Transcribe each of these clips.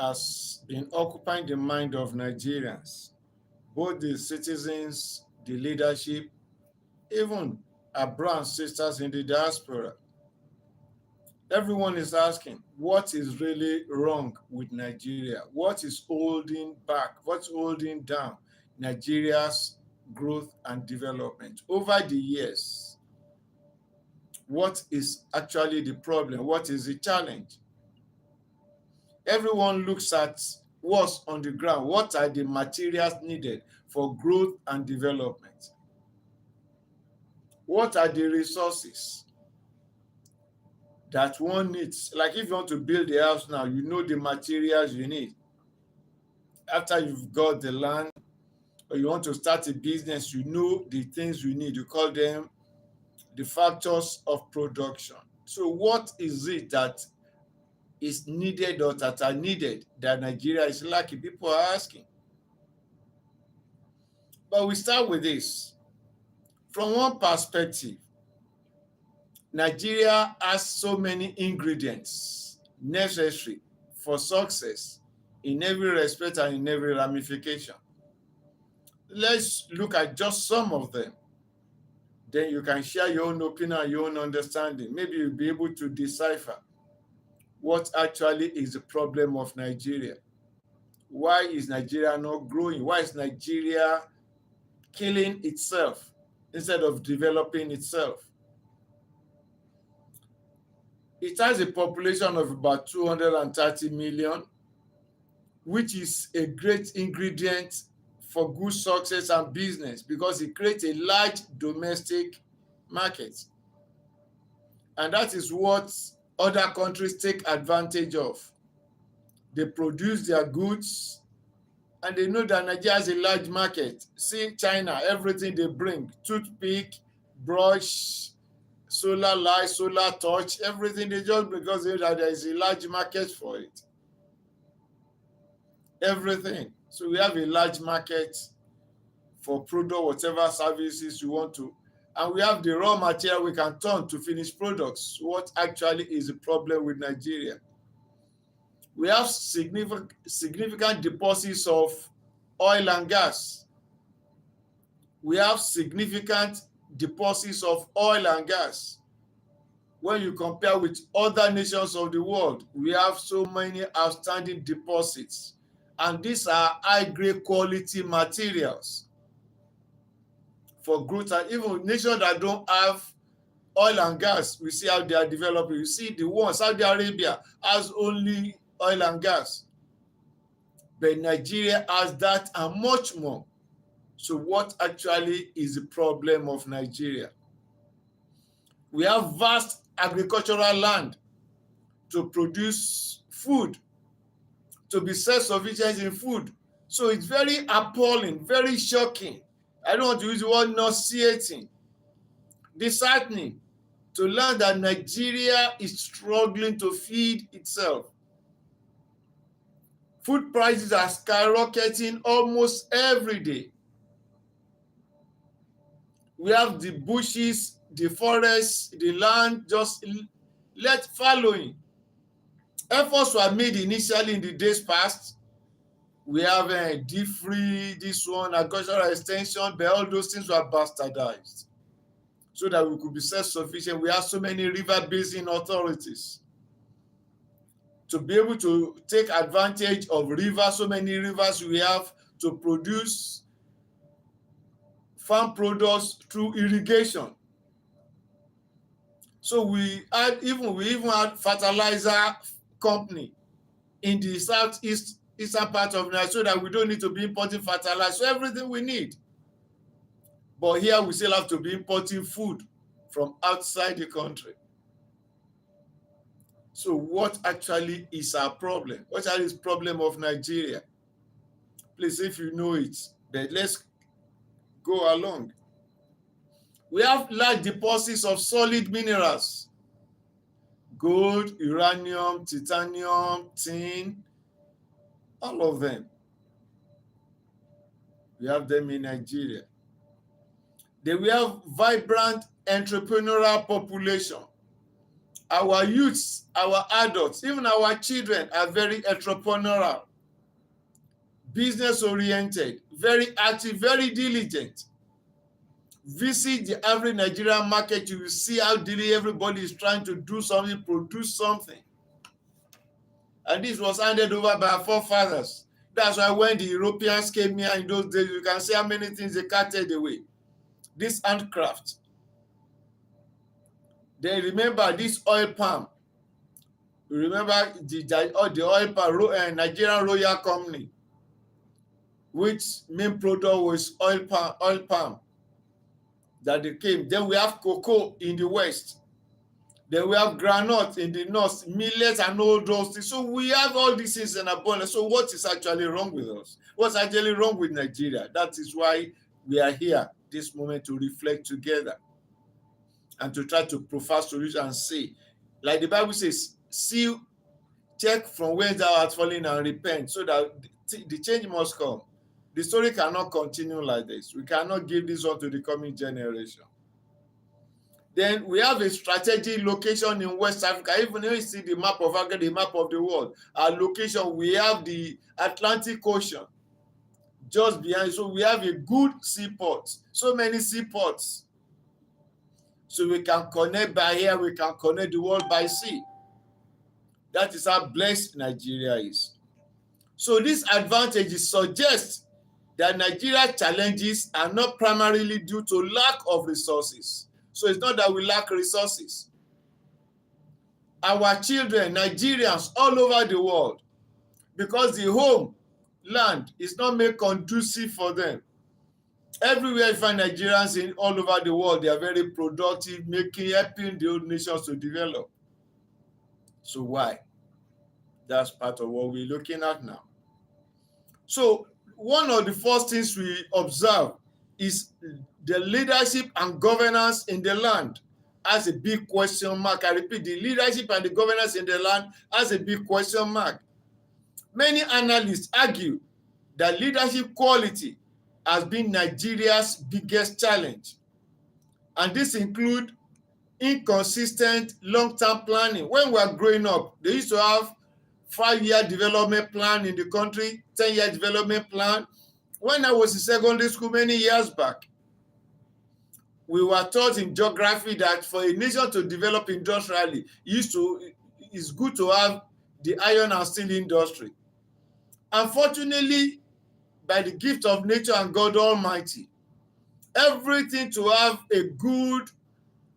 has been occupying the mind of Nigerians, both the citizens, the leadership, even our brothers and sisters in the diaspora. Everyone is asking, what is really wrong with Nigeria? What is holding back? What's holding down Nigeria's growth and development over the years? What is actually the problem? What is the challenge? Everyone looks at what's on the ground. What are the materials needed for growth and development? What are the resources that one needs? Like if you want to build a house now, you know the materials you need. After you've got the land, or you want to start a business, you know the things you need. You call them the factors of production. So what is it that is needed or that are needed that Nigeria is lacking? People are asking. But we start with this. From one perspective, Nigeria has so many ingredients necessary for success in every respect and in every ramification. Let's look at just some of them. Then you can share your own opinion and your own understanding. Maybe you'll be able to decipher what actually is the problem of Nigeria. Why is Nigeria not growing? Why is Nigeria killing itself instead of developing itself? It has a population of about 230 million, which is a great ingredient for good success and business because it creates a large domestic market. And that is what other countries take advantage of. They produce their goods and they know that Nigeria has a large market. See China, everything they bring, toothpick, brush, solar light, solar torch, everything, they just because they know that there is a large market for it. Everything. So we have a large market for product, whatever services you want to. And we have the raw material we can turn to finished products. What actually is the problem with Nigeria? We have significant deposits of oil and gas. We have significant deposits of oil and gas. When you compare with other nations of the world, we have so many outstanding deposits. And these are high-grade quality materials for growth. And even nations that don't have oil and gas, we see how they are developing. You see the one, Saudi Arabia has only oil and gas. But Nigeria has that and much more. So what actually is the problem of Nigeria? We have vast agricultural land to produce food, to be self-sufficient in food. So it's very appalling, very shocking. I don't want to use the word nauseating, disheartening to learn that Nigeria is struggling to feed itself. Food prices are skyrocketing almost every day. We have the bushes, the forests, the land just let following. Efforts were made initially in the days past. We have deed-free, this one, agricultural extension, but all those things were bastardized so that we could be self-sufficient. We have so many river basin authorities to be able to take advantage of rivers, so many rivers we have to produce farm products through irrigation. So we even had fertilizer company in the eastern part of Nigeria so that we don't need to be importing fertilizer. So everything we need. But here we still have to be importing food from outside the country. So what actually is our problem? What is the problem of Nigeria? Please, if you know it, then let's go along. We have large deposits of solid minerals: gold, uranium, titanium, tin, all of them. We have them in Nigeria. Then we have vibrant entrepreneurial population. Our youths, our adults, even our children are very entrepreneurial, business-oriented, very active, very diligent. Visit the average Nigerian market, you will see how daily everybody is trying to do something, produce something. And this was handed over by our forefathers. That's why when the Europeans came here in those days, you can see how many things they carted away. This handcraft. Then remember this oil palm. You remember the oil palm, Nigerian Royal Company, which main product was oil palm that they came. Then we have cocoa in the west. Then we have granite in the north, millet and all those things. So we have all these things in abundance. So what is actually wrong with us? What's actually wrong with Nigeria? That is why we are here this moment, to reflect together and to try to provide solutions and say, like the Bible says, see, check from where thou art fallen and repent, so that the change must come. The story cannot continue like this. We cannot give this on to the coming generation. Then we have a strategic location in West Africa. Even if you see the map of Africa, the map of the world, our location, we have the Atlantic Ocean just behind. So we have a good seaport, so many seaports. So we can connect by air, we can connect the world by sea. That is how blessed Nigeria is. So these advantages suggest that Nigeria's challenges are not primarily due to lack of resources. So it's not that we lack resources. Our children, Nigerians all over the world, because the home land is not made conducive for them. Everywhere you find Nigerians in all over the world, they are very productive, helping the old nations to develop. So why? That's part of what we're looking at now. So one of the first things we observe is the leadership and governance in the land has a big question mark. I repeat, the leadership and the governance in the land has a big question mark. Many analysts argue that leadership quality has been Nigeria's biggest challenge. And this includes inconsistent long-term planning. When we were growing up, they used to have 5-year development plan in the country, 10-year development plan. When I was in secondary school many years back, we were taught in geography that for a nation to develop industrially, it's good to have the iron and steel industry. Unfortunately, by the gift of nature and God Almighty, everything to have a good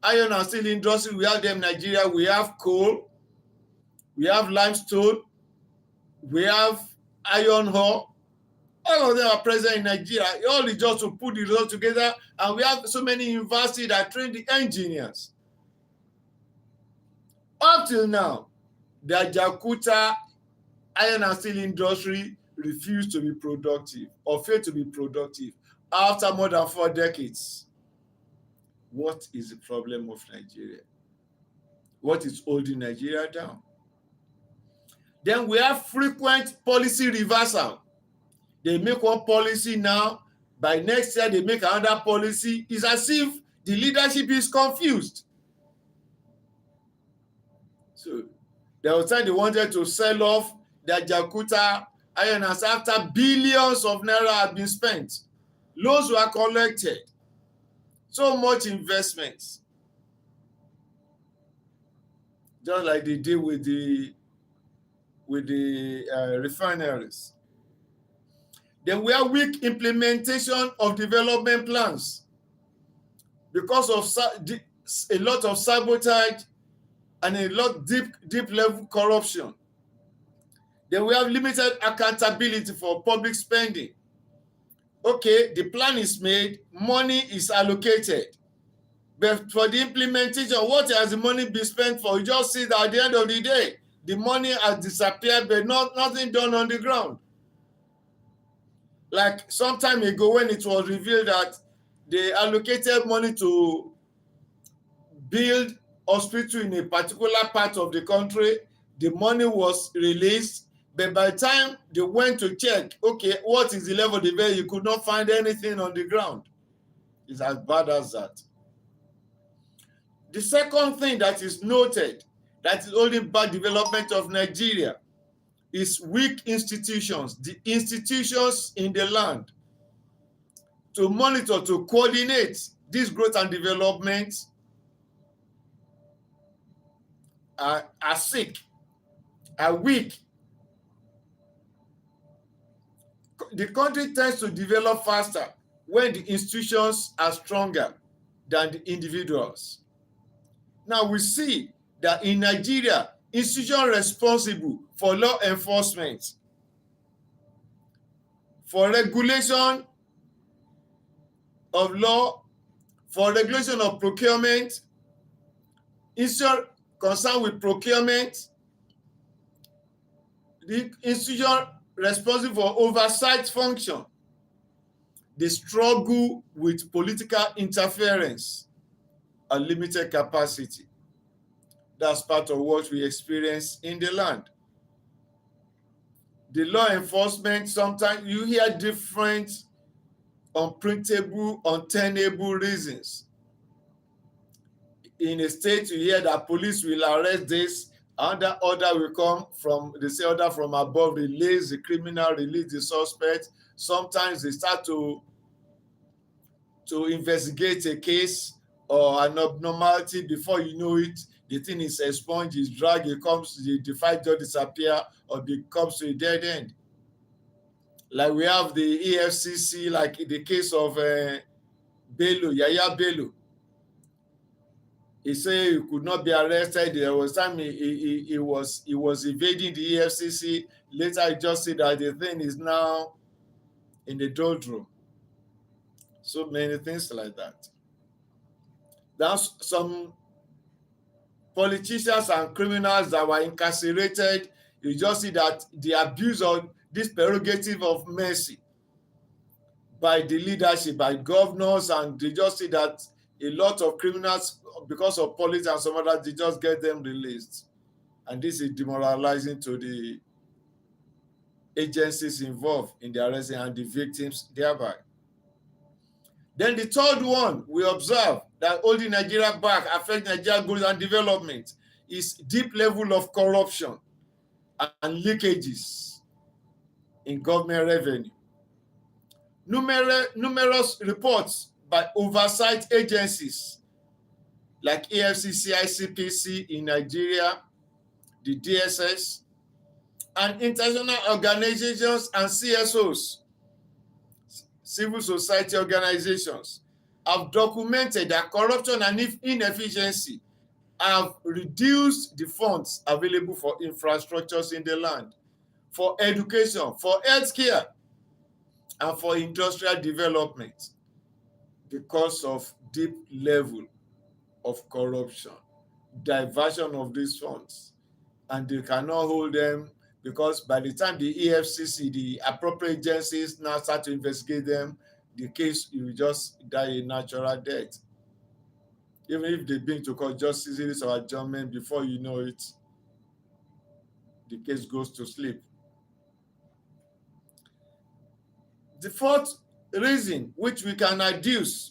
iron and steel industry, we have them in Nigeria. We have coal, we have limestone, we have iron ore. All of them are present in Nigeria. All is just to put the results together, and we have so many universities that train the engineers. Up till now, the Jakarta iron and steel industry refused to be productive or failed to be productive after more than 4 decades. What is the problem of Nigeria? What is holding Nigeria down? Then we have frequent policy reversal. They make one policy now, by next year they make another policy. It's as if the leadership is confused. So there was time they wanted to sell off their Jakarta iron and steel after billions of naira had been spent. Loans were collected. So much investments. Just like they did with the refineries. Then we have weak implementation of development plans because of a lot of sabotage and a lot deep level corruption. Then we have limited accountability for public spending. Okay, the plan is made, money is allocated, but for the implementation, what has the money been spent for? You just see that at the end of the day, the money has disappeared, but nothing done on the ground. Like some time ago when it was revealed that they allocated money to build hospital in a particular part of the country, the money was released, but by the time they went to check, okay, what is the level of the value, you could not find anything on the ground. It's as bad as that. The second thing that is noted that is holding back development of Nigeria is weak institutions, the institutions in the land to monitor, to coordinate this growth and development are sick, are weak. The country tends to develop faster when the institutions are stronger than the individuals. Now we see that in Nigeria, institutions responsible for law enforcement, for regulation of law, for regulation of procurement, institution concerned with procurement, the institution responsible for oversight function, they struggle with political interference and limited capacity. That's part of what we experience in the land. The law enforcement, sometimes you hear different unprintable, untenable reasons. In a state, you hear that police will arrest this, another order will come from, they say order from above, release the criminal, release the suspect. Sometimes they start to investigate a case or an abnormality. Before you know it, the thing is expunged, is dragged, it comes, the fight just disappear or comes to a dead end. Like we have the EFCC, like in the case of Bello, Yaya Bello. He said he could not be arrested. There was time he was evading the EFCC. Later, he just said that the thing is now in the doldrum. So many things like that. That's some politicians and criminals that were incarcerated. You just see that the abuse of this prerogative of mercy by the leadership, by governors, and they just see that a lot of criminals, because of politics and some others, they just get them released. And this is demoralizing to the agencies involved in the arresting and the victims thereby. Then the third one we observe that holding Nigeria back, affect Nigeria growth and development, is deep level of corruption and leakages in government revenue. Numerous reports by oversight agencies like EFCC, ICPC in Nigeria, the DSS, and international organizations and CSOs, civil society organizations, have documented that corruption and inefficiency have reduced the funds available for infrastructures in the land, for education, for healthcare, and for industrial development because of deep level of corruption, diversion of these funds. And they cannot hold them because by the time the EFCC, the appropriate agencies now start to investigate them, the case will just die a natural death. Even if they've been to court, just series of adjournment, before you know it, the case goes to sleep. The fourth reason which we can adduce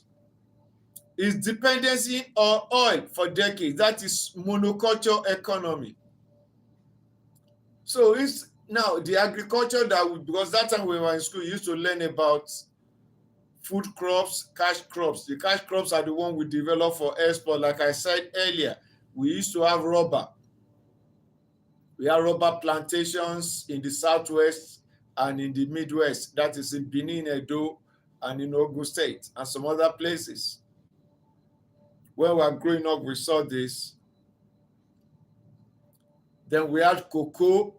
is dependency on oil for decades. That is monoculture economy. So it's now the agriculture because that time we were in school, we used to learn about food crops, cash crops. The cash crops are the one we develop for export. Like I said earlier, we used to have rubber. We have rubber plantations in the southwest and in the midwest. That is in Benin, Edo, and in Ogun State, and some other places. When we were growing up, we saw this. Then we had cocoa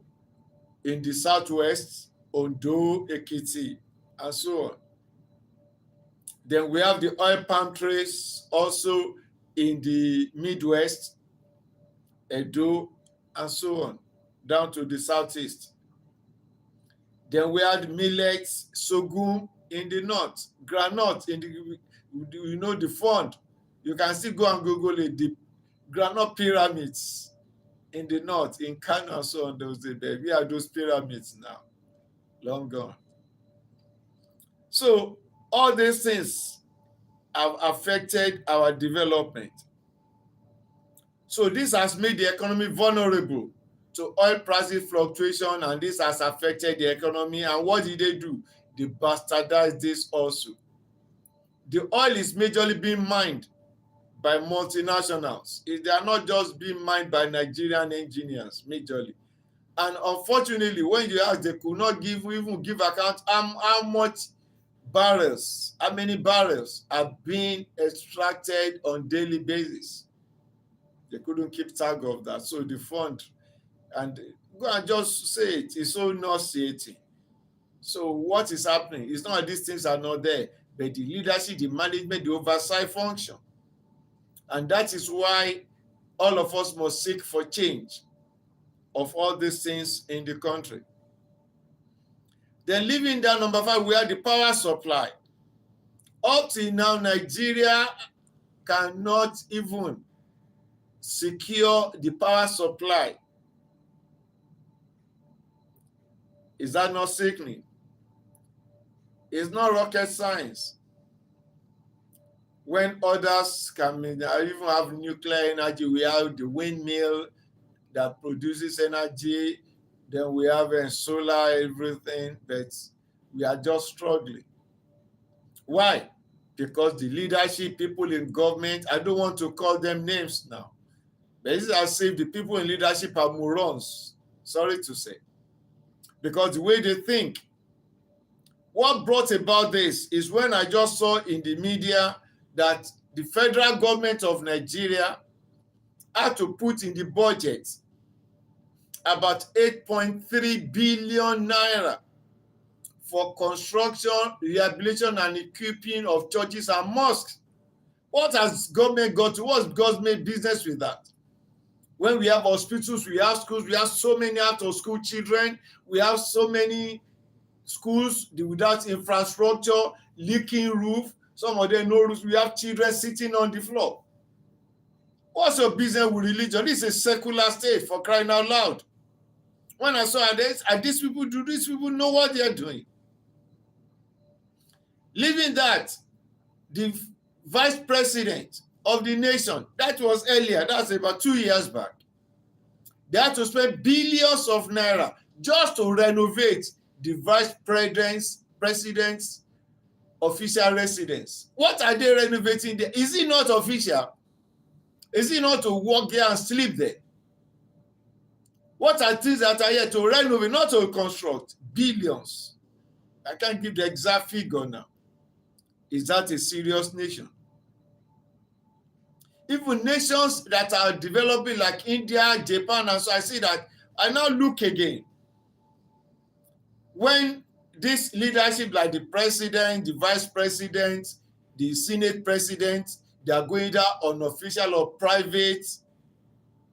in the southwest, Ondo, Ekiti, and so on. Then we have the oil palm trees also in the Midwest, Edo, and so on, down to the southeast. Then we had millets, sorghum in the north, granite in the, the fund. You can still go and Google it, the granite pyramids in the north, in Kano and so on those days. We have those pyramids now, long gone. So all these things have affected our development. So this has made the economy vulnerable to oil prices fluctuation, and this has affected the economy. And what did they do? They bastardized this also. The oil is majorly being mined by multinationals. They are not just being mined by Nigerian engineers majorly. And unfortunately, when you ask, they could not even give account how many barrels are being extracted on daily basis. They couldn't keep tag of that. So the fund, and go and just say it's so nauseating. So what is happening? It's not that these things are not there, but the leadership, the management, the oversight function. And that is why all of us must seek for change of all these things in the country. Then leaving down number 5, we have the power supply. Up till now, Nigeria cannot even secure the power supply. Is that not sickening? It's not rocket science. When others can even have nuclear energy, we have the windmill that produces energy, then we have solar, everything, but we are just struggling. Why? Because the leadership, people in government, I don't want to call them names now, but it's as if the people in leadership are morons, sorry to say, because the way they think. What brought about this is when I just saw in the media that the federal government of Nigeria had to put in the budget about 8.3 billion naira for construction, rehabilitation, and equipping of churches and mosques. What has government got to? What's government business with that? When we have hospitals, we have schools, we have so many out-of-school children, we have so many schools without infrastructure, leaking roof, some of them no roofs. We have children sitting on the floor. What's your business with religion? This is a secular state, for crying out loud. When I saw this, and these people know what they're doing. Leaving that, the vice president of the nation, that was earlier, that's about 2 years back, they had to spend billions of naira just to renovate the vice president's official residence. What are they renovating there? Is it not official? Is it not to work there and sleep there? What are things that are here to renovate, not to construct? Billions. I can't give the exact figure now. Is that a serious nation? Even nations that are developing like India, Japan, and so I see that I now look again. When this leadership, like the president, the vice president, the senate president, they are going there on official or private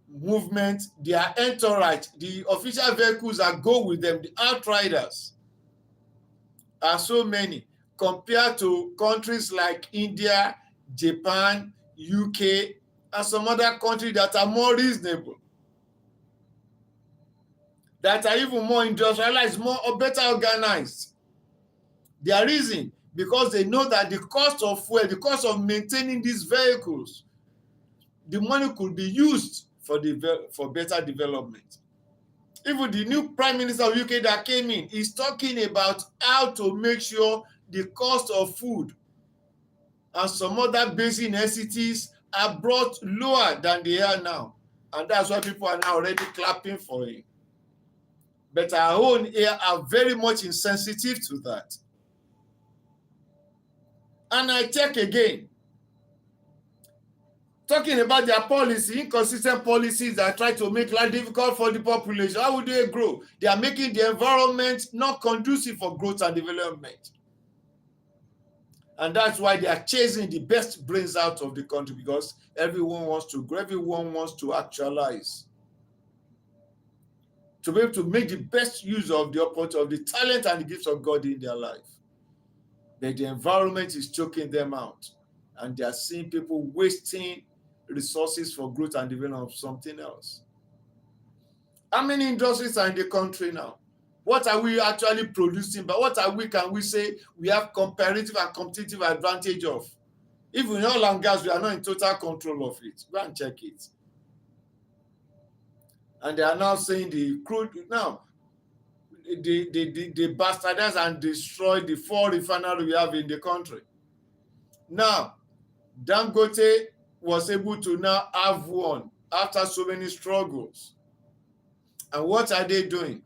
movement, their entourage, the official vehicles that go with them, the outriders, are so many compared to countries like India, Japan, UK, and some other countries that are more reasonable, that are even more industrialized, more or better organized. Their reason, because they know that the cost of fuel, the cost of maintaining these vehicles, the money could be used for better development. Even the new Prime Minister of UK that came in is talking about how to make sure the cost of food and some other basic necessities are brought lower than they are now. And that's why people are now already clapping for it. But our own here are very much insensitive to that. And I check again, talking about their policy, inconsistent policies that try to make life difficult for the population. How would they grow? They are making the environment not conducive for growth and development. And that's why they are chasing the best brains out of the country, because everyone wants to grow, everyone wants to actualize, to be able to make the best use of the opportunity, of the talent and the gifts of God in their life. But the environment is choking them out, and they are seeing people wasting resources for growth and development of something else. How many industries are in the country now? What are we actually producing? But what can we say we have comparative and competitive advantage of? Even in oil and gas, we are not in total control of it. Go and check it. And they are now saying the crude now they bastardize and destroy the 4 refineries we have in the country. Now, Dangote was able to now have one after so many struggles. And what are they doing?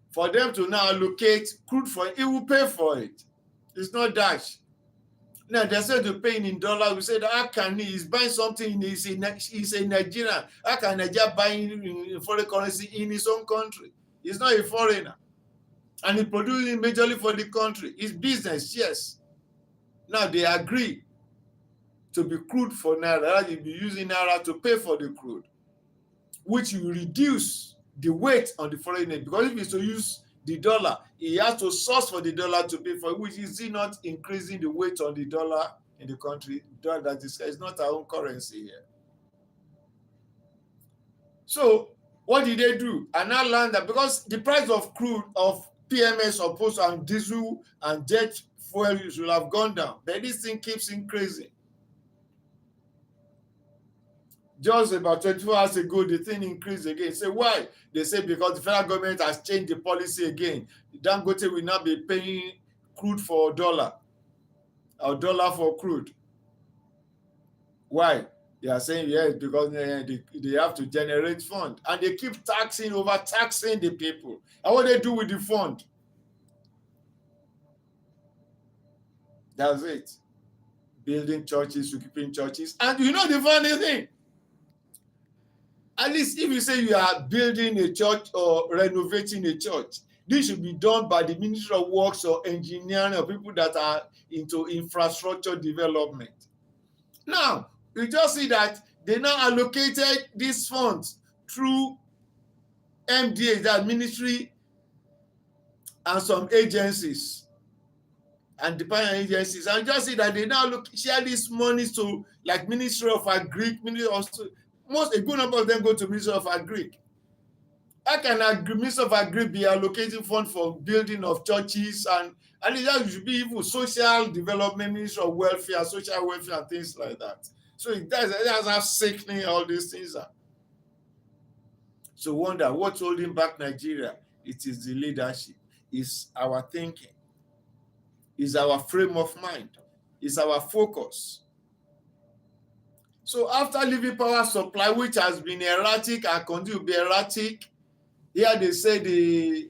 For them to now allocate crude for it, he will pay for it. It's not dash. Now, they said to pay in dollars. We said, how can he? He's buying something, he's a Nigerian. How can Nigeria buy in foreign currency in his own country? He's not a foreigner. And he's producing majorly for the country. It's business, yes. Now, they agree to be crude for Naira. You'll be using Naira to pay for the crude, which will reduce the weight on the foreign aid. Because if he's to use the dollar, he has to source for the dollar to pay for it, which is not increasing the weight on the dollar in the country. That is not our own currency here. So what did they do? And now learn that because the price of crude, of PMS, opposed and diesel and jet fuel should have gone down, but this thing keeps increasing. Just about 24 hours ago, the thing increased again. Say why? They say because the federal government has changed the policy again. Dangote will not be paying crude for dollar or dollar for crude. Why? They are saying yes, because they have to generate fund. And they keep overtaxing the people. And what they do with the fund? That's it. Building churches, equipping churches. And you know the funny thing? At least if you say you are building a church or renovating a church, this should be done by the Ministry of Works or engineering or people that are into infrastructure development. Now, you just see that they now allocated these funds through MDA, that ministry, and some agencies and department agencies. And you just see that they now share these monies to like Ministry of Agri, a good number of them go to Ministry of Agri. How can Ministry of Agri be allocating funds for building of churches, and at least that should be even social development, Ministry of Welfare, social welfare, and things like that. So that's how sickening all these things are. So wonder what's holding back Nigeria? It is the leadership. It's our thinking. It's our frame of mind. It's our focus. So after leaving power supply, which has been erratic and continue to be erratic, here they say the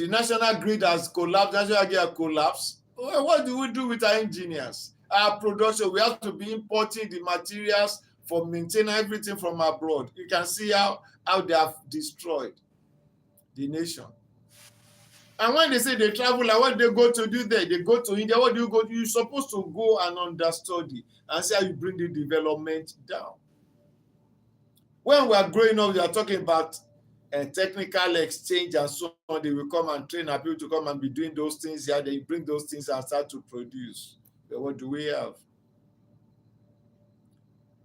national grid has collapsed, national grid has collapsed. Well, what do we do with our engineers? Our production, we have to be importing the materials for maintaining everything from abroad. You can see how they have destroyed the nation. And when they say they travel, like what they go to do there, they go to India, what do you go to? You're supposed to go and understudy and see how you bring the development down. When we are growing up, we are talking about technical exchange and so on. They will come and train our people to come and be doing those things here. They bring those things and start to produce. But what do we have?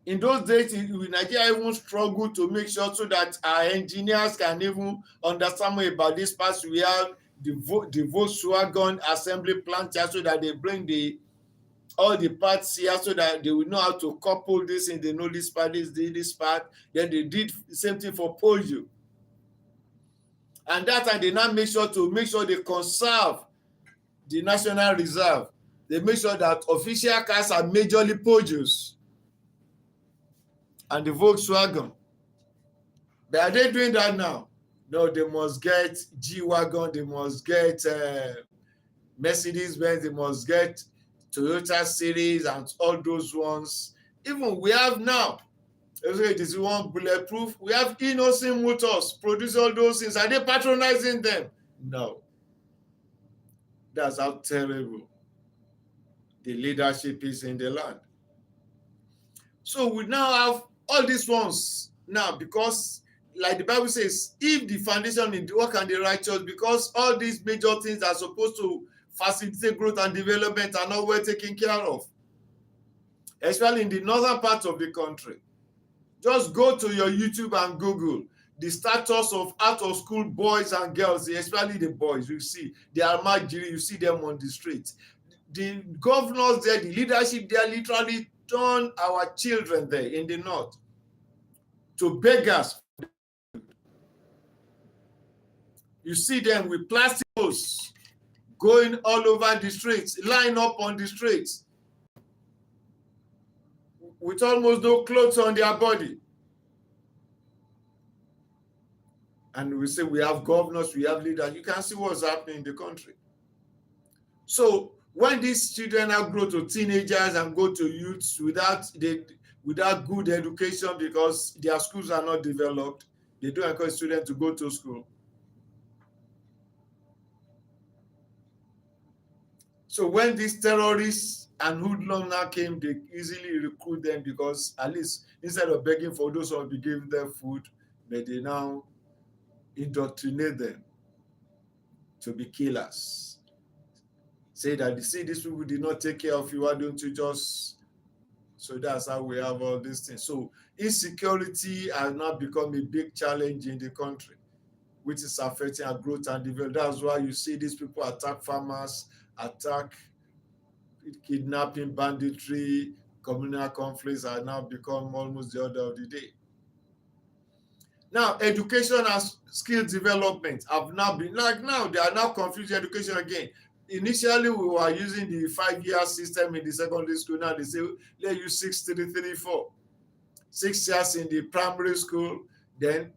In those days, Nigeria even struggled to make sure so that our engineers can even understand more about this part. We have the Volkswagen assembly plant here so that they bring all the parts here so that they will know how to couple this and they know this part, this part. Then they did the same thing for polio. And that time they now make sure they conserve the national reserve. They make sure that official cars are majorly Peugeots and the Volkswagen. But are they doing that now? No, they must get G-Wagon, they must get Mercedes-Benz, they must get Toyota series and all those ones. Even we have now, this one bulletproof, we have Innocent Motors produce all those things. Are they patronizing them? No. That's how terrible the leadership is in the land. So we now have all these ones now because, like the Bible says, if the foundation in the work and the righteous, because all these major things are supposed to facilitate growth and development are not well taken care of, especially in the northern part of the country. Just go to your YouTube and Google the status of out-of-school boys and girls, especially the boys. You see, they are marginal, you see them on the streets. The governors there, the leadership there literally turn our children there in the north to beggars. You see them with plastic clothes going all over the streets, line up on the streets with almost no clothes on their body. And we say we have governors, we have leaders. You can see what's happening in the country. So when these children now grow to teenagers and go to youths without good education because their schools are not developed, they don't encourage students to go to school. So when these terrorists and hoodlums now came, they easily recruit them because at least instead of begging for those who will be giving them food, but they now indoctrinate them to be killers. Say that, see, these people did not take care of you, why don't you just... So that's how we have all these things. So insecurity has now become a big challenge in the country, which is affecting our growth and development. That's why you see these people attack farmers, attack kidnapping, banditry, communal conflicts are now become almost the order of the day. Now, education and skill development have now been, like now, they are now confusing education again. Initially, we were using the 5-year system in the secondary school. Now they say, let's use 6, 3, 3, 4. 6 years in the primary school, then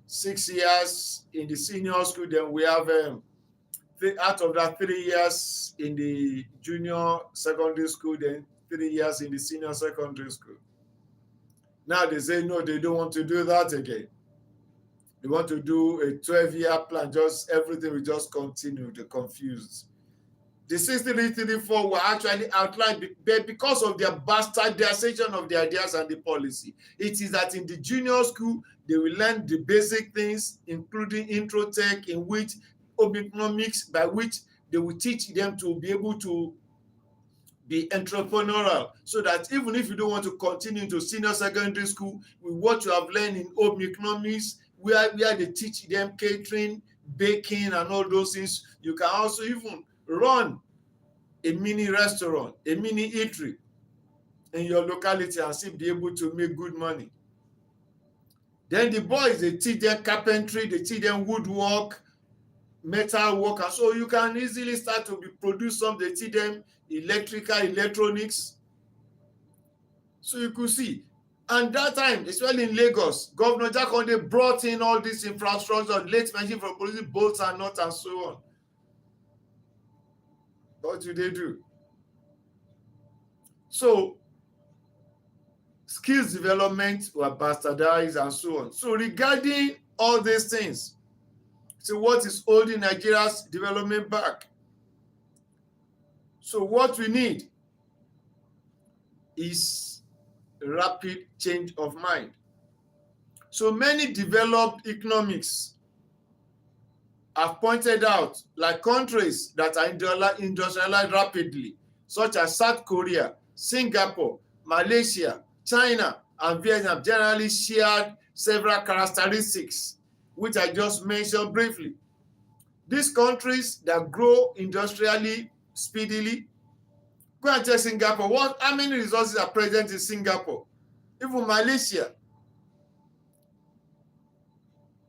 6 years in the senior school. Then we have, out of that, 3 years in the junior secondary school, then 3 years in the senior secondary school. Now they say, no, they don't want to do that again. They want to do a 12-year plan, just everything will just continue. They're confused. The 6334 were actually outlined, but because of their bastardization of the ideas and the policy, it is that in the junior school, they will learn the basic things, including intro tech, in which economics, by which they will teach them to be able to be entrepreneurial, so that even if you don't want to continue to senior secondary school with what you have learned in home economics, where they teach them catering, baking, and all those things, you can also even run a mini restaurant, a mini eatery in your locality and still be able to make good money. Then the boys, they teach them carpentry, they teach them woodwork, metal work, and so you can easily start to produce something. They teach them electrical, electronics. So you could see. And that time, especially in Lagos, Governor Jakonde brought in all this infrastructure, late machine for producing bolts and nuts and so on. What do they do? So skills development were bastardized and so on. So regarding all these things, so what is holding Nigeria's development back? So what we need is rapid change of mind. So many developed economics have pointed out, like countries that are industrialized rapidly, such as South Korea, Singapore, Malaysia, China, and Vietnam, generally shared several characteristics, which I just mentioned briefly. These countries that grow industrially speedily, go and check Singapore. How many resources are present in Singapore? Even Malaysia.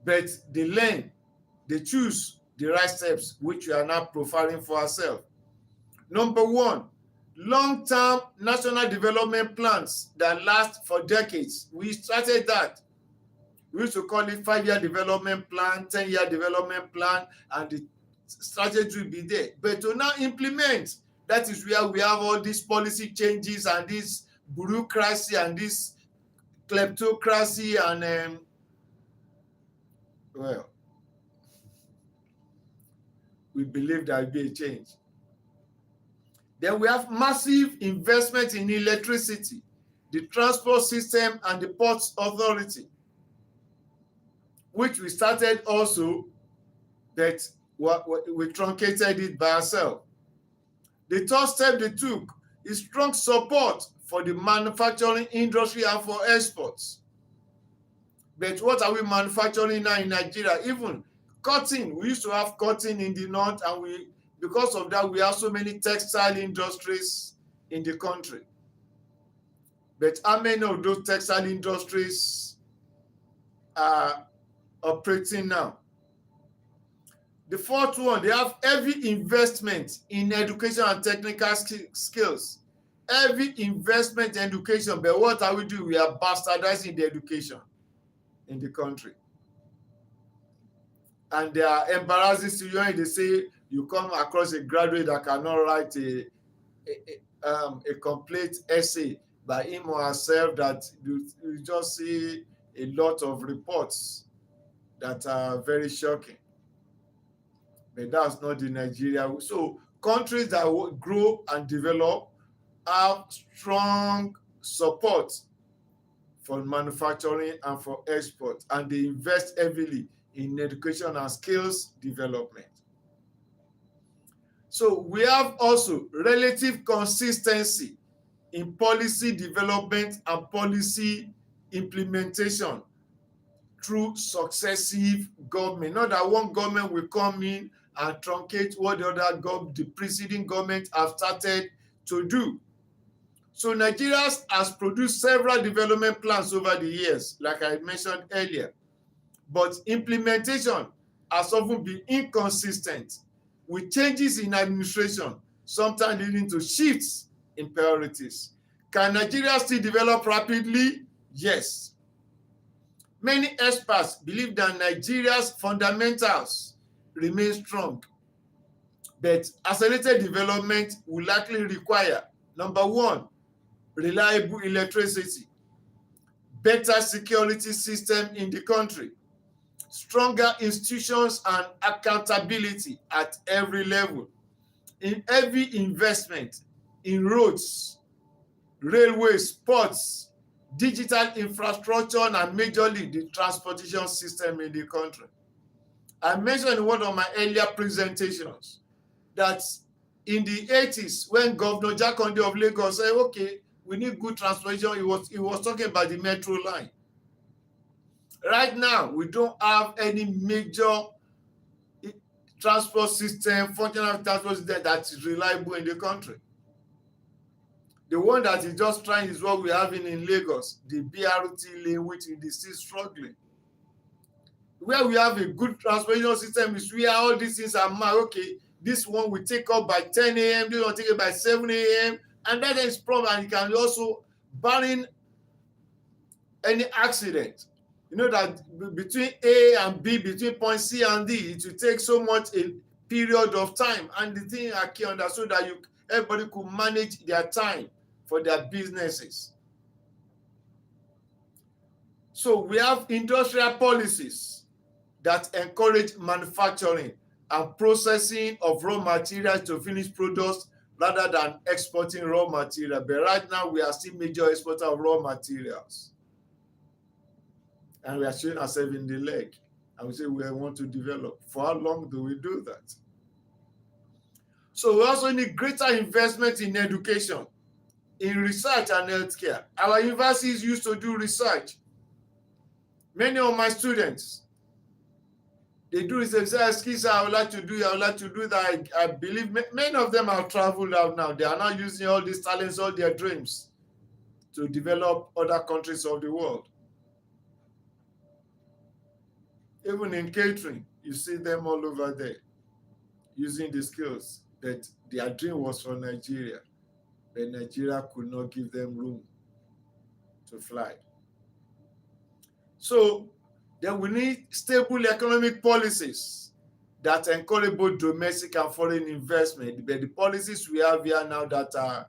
But they learn, they choose the right steps, which we are now profiling for ourselves. Number one, long-term national development plans that last for decades. We started that. We used to call it 5-year development plan, 10-year development plan, and the strategy will be there. But to now implement, that is where we have all these policy changes and this bureaucracy and this kleptocracy and, well, we believe there will be a change. Then we have massive investment in electricity, the transport system, and the ports authority, which we started also, but we truncated it by ourselves. The third step they took is strong support for the manufacturing industry and for exports. But what are we manufacturing now in Nigeria? Even cotton, we used to have cotton in the north, and because of that, we have so many textile industries in the country. But how many of those textile industries are operating now. The fourth one, they have heavy investment in education and technical skills. Heavy investment in education, but what are we doing? We are bastardizing the education in the country. And there are embarrassing situations. They say you come across a graduate that cannot write a complete essay by him or herself, that you just see a lot of reports that are very shocking. But that's not the Nigeria. So countries that grow and develop have strong support for manufacturing and for export, and they invest heavily in education and skills development. So we have also relative consistency in policy development and policy implementation through successive government. Not that one government will come in and truncate what the preceding government have started to do. So Nigeria has produced several development plans over the years, like I mentioned earlier, but implementation has often been inconsistent, with changes in administration, sometimes leading to shifts in priorities. Can Nigeria still develop rapidly? Yes. Many experts believe that Nigeria's fundamentals remain strong, but accelerated development will likely require, number one, reliable electricity, better security system in the country, stronger institutions and accountability at every level, in heavy investment in roads, railways, ports, digital infrastructure, and majorly the transportation system in the country. I mentioned in one of my earlier presentations that in the 80s, when Governor Jakonde of Lagos said, okay, we need good transportation, he was talking about the metro line. Right now, we don't have any major transport system, functional transport system that is reliable in the country. The one that is just trying is what we're having in Lagos, the BRT lane, which is still struggling. Where we have a good transportation system is where all these things are marked. Okay, this one will take up by 10 a.m., this one will take up by 7 a.m., and that is problem. And it can also, barring any accident, you know that between A and B, between point C and D, it will take so much a period of time, and the thing are key on that so that everybody could manage their time for their businesses. So we have industrial policies that encourage manufacturing and processing of raw materials to finished products rather than exporting raw material. But right now, we are still major exporter of raw materials. And we are showing ourselves in the leg. And we say we want to develop. For how long do we do that? So we also need greater investment in education, in research and healthcare. Our universities used to do research. Many of my students, they do research. Say, excuse me, I would like to do that. I believe many of them have traveled out now. They are now using all these talents, all their dreams to develop other countries of the world. Even in catering, you see them all over there using the skills that their dream was for Nigeria, but Nigeria could not give them room to fly. So then we need stable economic policies that encourage both domestic and foreign investment. But the policies we have here now that are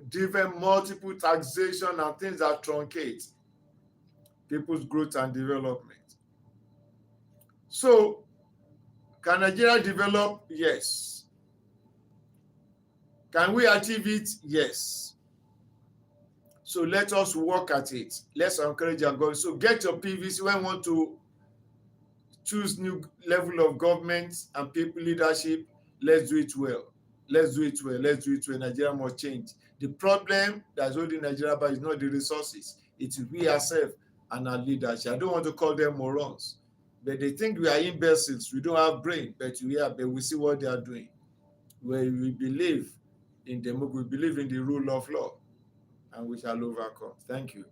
driven multiple taxation and things that truncate people's growth and development. So can Nigeria develop? Yes. Can we achieve it? Yes. So let us work at it. Let's encourage our government. So get your PVC when you want to choose new level of government and people leadership. Let's do it well. Let's do it well. Let's do it well. Nigeria must change. The problem that's holding Nigeria back is not the resources. It is we ourselves and our leadership. I don't want to call them morons, but they think we are imbeciles. We don't have brain, but we see what they are doing. Where we believe in democracy, we believe in the rule of law, and we shall overcome. Thank you.